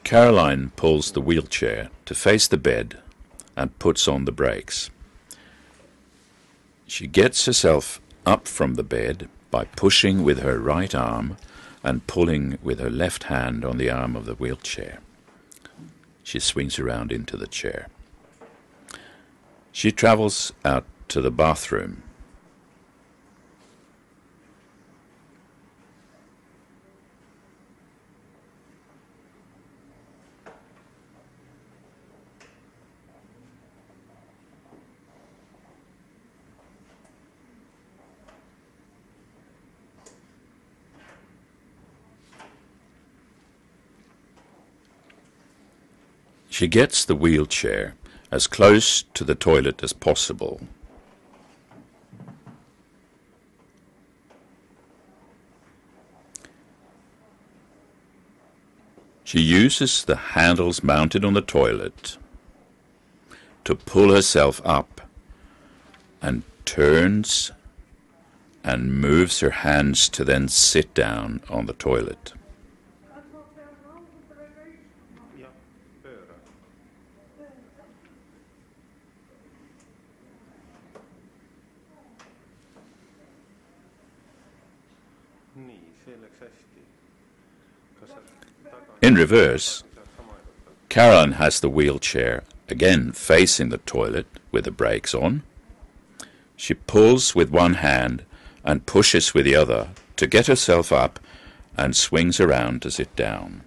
Caroline pulls the wheelchair to face the bed and puts on the brakes. She gets herself up from the bed by pushing with her right arm and pulling with her left hand on the arm of the wheelchair. She swings around into the chair. She travels out to the bathroom. She gets the wheelchair as close to the toilet as possible. She uses the handles mounted on the toilet to pull herself up and turns and moves her hands to then sit down on the toilet. In reverse, Caroline has the wheelchair again facing the toilet with the brakes on. She pulls with one hand and pushes with the other to get herself up and swings around to sit down.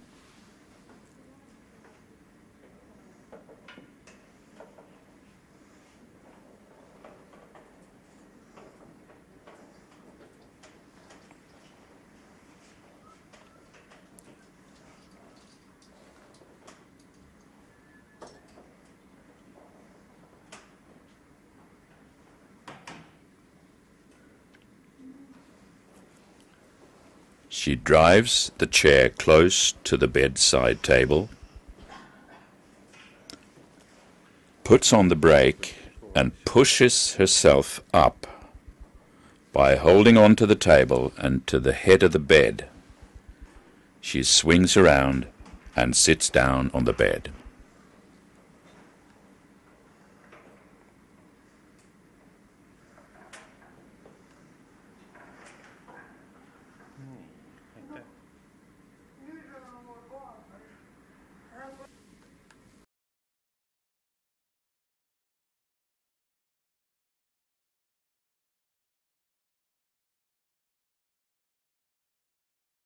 She drives the chair close to the bedside table, puts on the brake and pushes herself up by holding on to the table and to the head of the bed. She swings around and sits down on the bed.